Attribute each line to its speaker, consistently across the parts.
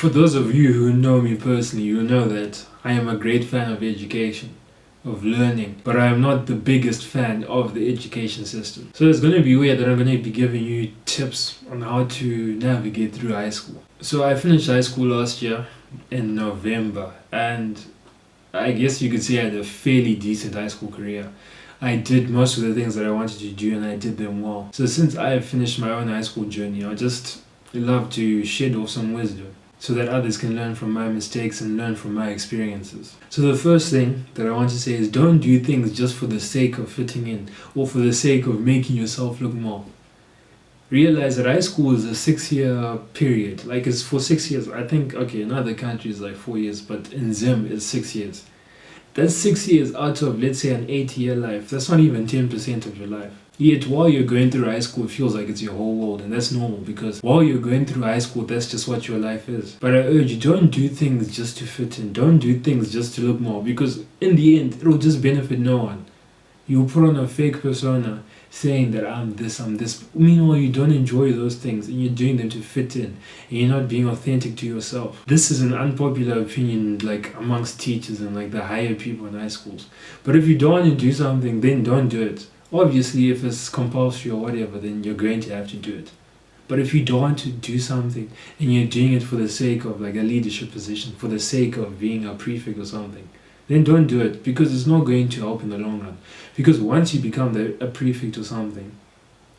Speaker 1: For those of you who know me personally, you know that I am a great fan of education, of learning, but I am not the biggest fan of the education system. So it's going to be weird that I'm going to be giving you tips on how to navigate through high school. So I finished high school last year in November, and I guess you could say I had a fairly decent high school career. I did most of the things that I wanted to do and I did them well. So since I have finished my own high school journey, I just love to shed off some wisdom so that others can learn from my mistakes and learn from my experiences. So the first thing that I want to say is don't do things just for the sake of fitting in or for the sake of making yourself look more. Realize that high school is a 6-year period. Like it's for 6 years. I think, okay, in other countries like 4 years, but in Zim it's 6 years. That's 6 years out of, let's say, an 8-year life. That's not even 10% of your life. Yet while you're going through high school, it feels like it's your whole world, and that's normal because while you're going through high school, that's just what your life is. But I urge you, don't do things just to fit in. Don't do things just to look more, because in the end, it'll just benefit no one. You put on a fake persona saying that I'm this. Meanwhile, you don't enjoy those things and you're doing them to fit in and you're not being authentic to yourself. This is an unpopular opinion like amongst teachers and like the higher people in high schools. But if you don't want to do something, then don't do it. Obviously, if it's compulsory or whatever, then you're going to have to do it. But if you don't want to do something and you're doing it for the sake of like a leadership position, for the sake of being a prefect or something, then don't do it because it's not going to help in the long run. Because once you become a prefect or something,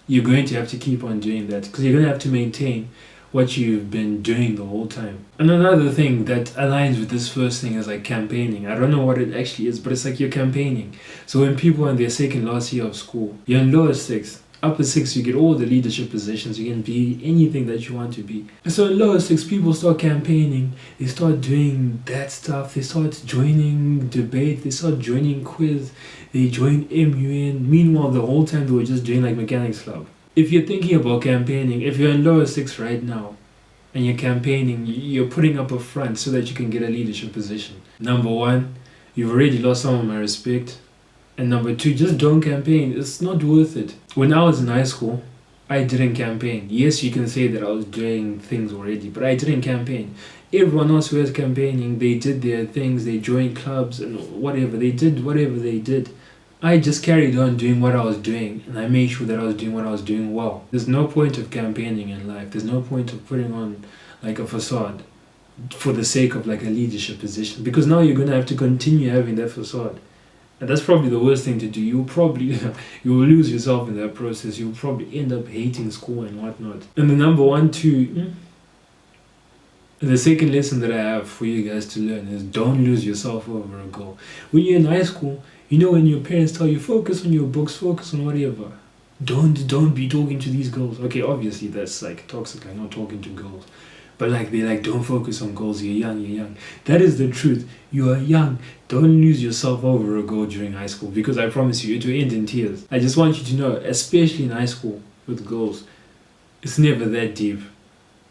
Speaker 1: you're going to have to keep on doing that because you're going to have to maintain what you've been doing the whole time. And another thing that aligns with this first thing is like campaigning. I don't know what it actually is, but it's like you're campaigning. So when people are in their second last year of school, you're in lower six. Upper six, you get all the leadership positions. You can be anything that you want to be. And so in lower six, people start campaigning. They start doing that stuff. They start joining debate. They start joining quiz. They join MUN. Meanwhile, the whole time they were just doing like mechanics club. If you're thinking about campaigning, if you're in lower six right now, and you're campaigning, you're putting up a front so that you can get a leadership position. Number one, you've already lost some of my respect. And number two, just don't campaign. It's not worth it. When I was in high school, I didn't campaign. Yes, you can say that I was doing things already, but I didn't campaign. Everyone else who was campaigning, they did their things, they joined clubs and whatever. They did whatever they did. I just carried on doing what I was doing, and I made sure that I was doing what I was doing well. There's no point of campaigning in life. There's no point of putting on like a facade for the sake of like a leadership position, because now you're going to have to continue having that facade. And that's probably the worst thing to do. You will lose yourself in that process. You'll probably end up hating school and whatnot. And the number one, the second lesson that I have for you guys to learn is don't lose yourself over a goal. When you're in high school, you know when your parents tell you focus on your books, focus on whatever. Don't be talking to these girls. Okay, obviously that's like toxic, like not talking to girls. But like they're like, don't focus on goals, you're young. That is the truth. You are young. Don't lose yourself over a goal during high school, because I promise you it will end in tears. I just want you to know, especially in high school with goals, it's never that deep.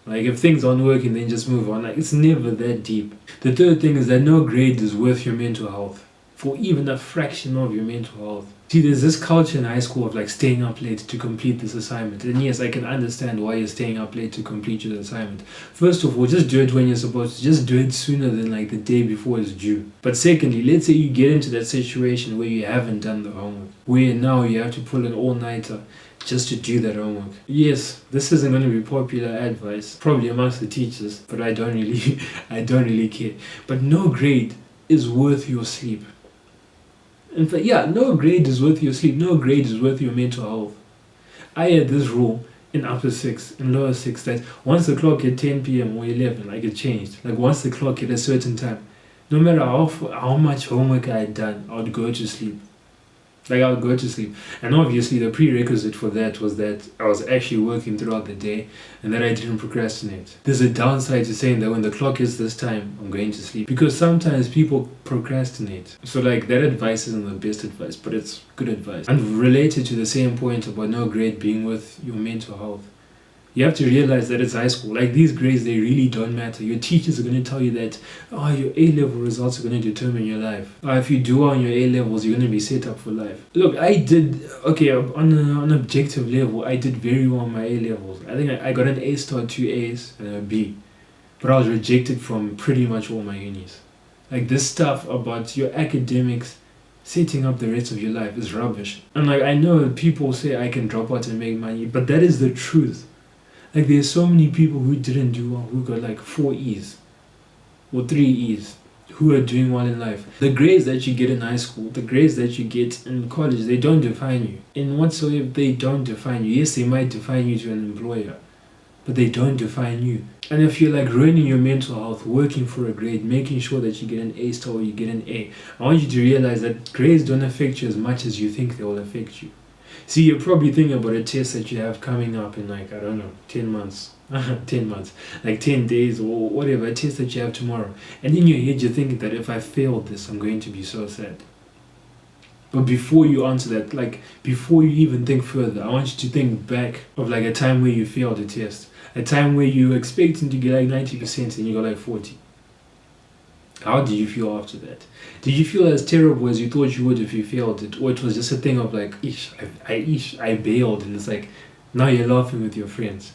Speaker 1: Like if things aren't working, then just move on. Like it's never that deep. The third thing is that no grade is worth your mental health, for even a fraction of your mental health. See, there's this culture in high school of like staying up late to complete this assignment. And yes, I can understand why you're staying up late to complete your assignment. First of all, just do it when you're supposed to. Just do it sooner than like the day before it's due. But secondly, let's say you get into that situation where you haven't done the homework, where now you have to pull an all-nighter just to do that homework. Yes, this isn't going to be popular advice, probably amongst the teachers, but I don't really care. But no grade is worth your sleep. In fact, yeah, no grade is worth your sleep. No grade is worth your mental health. I had this rule in upper six, in lower six, that once the clock hit 10 p.m. or 11, like it changed. Like once the clock hit a certain time, no matter how much homework I had done, I would go to sleep. Like I would go to sleep. And obviously the prerequisite for that was that I was actually working throughout the day and that I didn't procrastinate. There's a downside to saying that when the clock is this time, I'm going to sleep. Because sometimes people procrastinate. So like that advice isn't the best advice, but it's good advice. And related to the same point about no grade being worth your mental health, you have to realize that it's high school. Like these grades, they really don't matter. Your teachers are going to tell you that, your A-level results are going to determine your life. If you do well on your A-levels, you're going to be set up for life. Look, I did, on an objective level, I did very well on my A-levels. I think I got an A star, 2 A's, and a B. but I was rejected from pretty much all my unis. Like, this stuff about your academics setting up the rest of your life is rubbish. And like, I know people say I can drop out and make money, but that is the truth. Like, there's so many people who didn't do well, who got like 4 E's or 3 E's, who are doing well in life. The grades that you get in high school, the grades that you get in college, they don't define you. In whatsoever, they don't define you. Yes, they might define you to an employer, but they don't define you. And if you're like ruining your mental health, working for a grade, making sure that you get an A star or you get an A, I want you to realize that grades don't affect you as much as you think they will affect you. See, you're probably thinking about a test that you have coming up in like, I don't know, 10 months. 10 months, like 10 days or whatever, a test that you have tomorrow. And in your head, you're thinking that if I failed this, I'm going to be so sad. But before you answer that, like before you even think further, I want you to think back of like a time where you failed a test. A time where you were expecting to get like 90% and you got like 40. How did you feel after that? Did you feel as terrible as you thought you would if you failed it? Or it was just a thing of like, I bailed, and it's like, now you're laughing with your friends.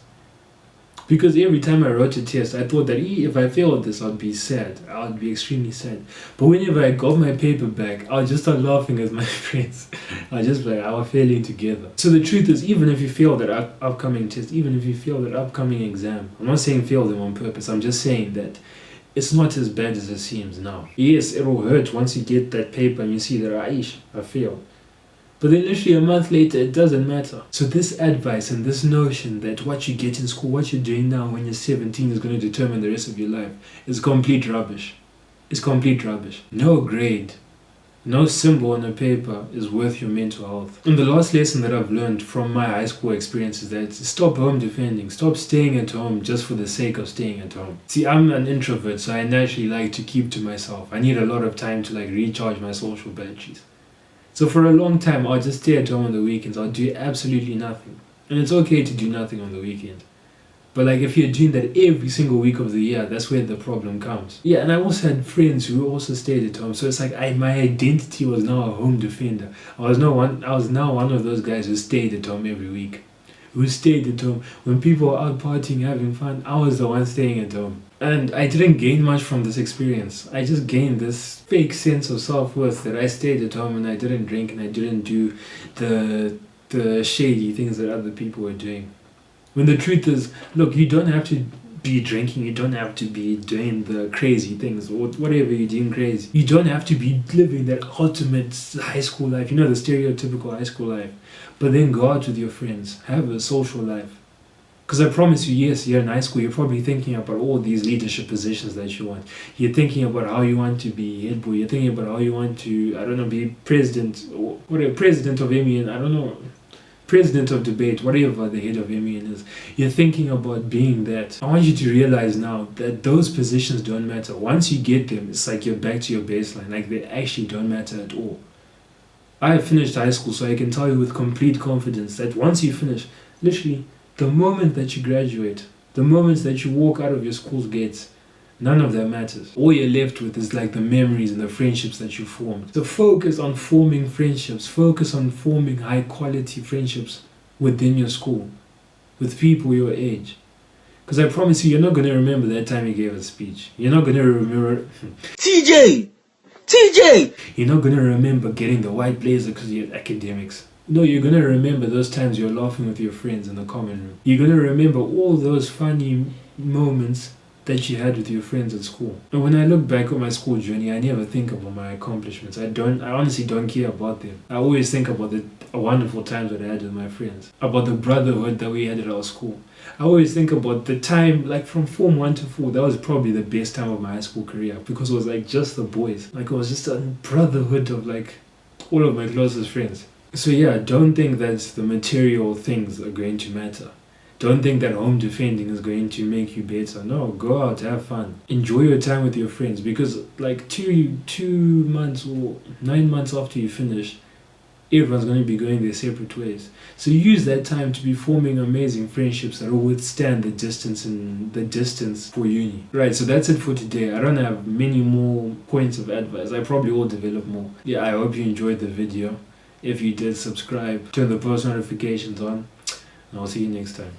Speaker 1: Because every time I wrote a test, I thought that if I failed this, I'd be sad. I'd be extremely sad. But whenever I got my paper back, I'll just start laughing with my friends. I'll just be like, I was failing together. So the truth is, even if you fail that upcoming test, even if you fail that upcoming exam, I'm not saying fail them on purpose. I'm just saying that it's not as bad as it seems now. Yes, it will hurt once you get that paper and you see that I failed. But then literally a month later, it doesn't matter. So this advice and this notion that what you get in school, what you're doing now when you're 17 is going to determine the rest of your life is complete rubbish. It's complete rubbish. No grade, no symbol on a paper is worth your mental health. And the last lesson that I've learned from my high school experience is that stop home defending. Stop staying at home just for the sake of staying at home. See, I'm an introvert, so I naturally like to keep to myself. I need a lot of time to like recharge my social batteries. So for a long time, I'll just stay at home on the weekends. I'll do absolutely nothing. And it's okay to do nothing on the weekend. But like if you're doing that every single week of the year, that's where the problem comes. Yeah, and I also had friends who also stayed at home. So it's like my identity was now a home defender. I was now one of those guys who stayed at home every week. Who stayed at home. When people were out partying, having fun, I was the one staying at home. And I didn't gain much from this experience. I just gained this fake sense of self-worth that I stayed at home and I didn't drink and I didn't do the shady things that other people were doing. When the truth is, look, you don't have to be drinking, you don't have to be doing the crazy things or whatever you're doing crazy. You don't have to be living that ultimate high school life, the stereotypical high school life. But then go out with your friends, have a social life. Because I promise you, yes, you're in high school, you're probably thinking about all these leadership positions that you want. You're thinking about how you want to be head boy. You're thinking about how you want to, be president or whatever, president of MEN, president of debate, whatever the head of MEN is. You're thinking about being that. I want you to realize now that those positions don't matter. Once you get them, it's like you're back to your baseline. Like they actually don't matter at all. I finished high school, so I can tell you with complete confidence that once you finish, literally, the moment that you graduate, the moment that you walk out of your school's gates, none of that matters. All you're left with is like the memories and the friendships that you formed. So focus on forming friendships. Focus on forming high quality friendships within your school, with people your age. Because I promise you, you're not going to remember that time you gave a speech. You're not going to remember... TJ! You're not going to remember getting the white blazer because of your academics. No, you're going to remember those times you're laughing with your friends in the common room. You're going to remember all those funny moments that you had with your friends at school. And when I look back on my school journey, I never think about my accomplishments. I honestly don't care about them. I always think about the wonderful times that I had with my friends, about the brotherhood that we had at our school. I always think about the time, like from Form 1 to 4, that was probably the best time of my high school career because it was like just the boys. Like it was just a brotherhood of like all of my closest friends. So yeah, don't think that the material things are going to matter. Don't think that home defending is going to make you better. No, go out, have fun. Enjoy your time with your friends because like 2 months or 9 months after you finish, everyone's going to be going their separate ways. So use that time to be forming amazing friendships that will withstand the distance for uni. Right, so that's it for today. I don't have many more points of advice. I probably will develop more. Yeah, I hope you enjoyed the video. If you did, subscribe, turn the post notifications on, and I'll see you next time.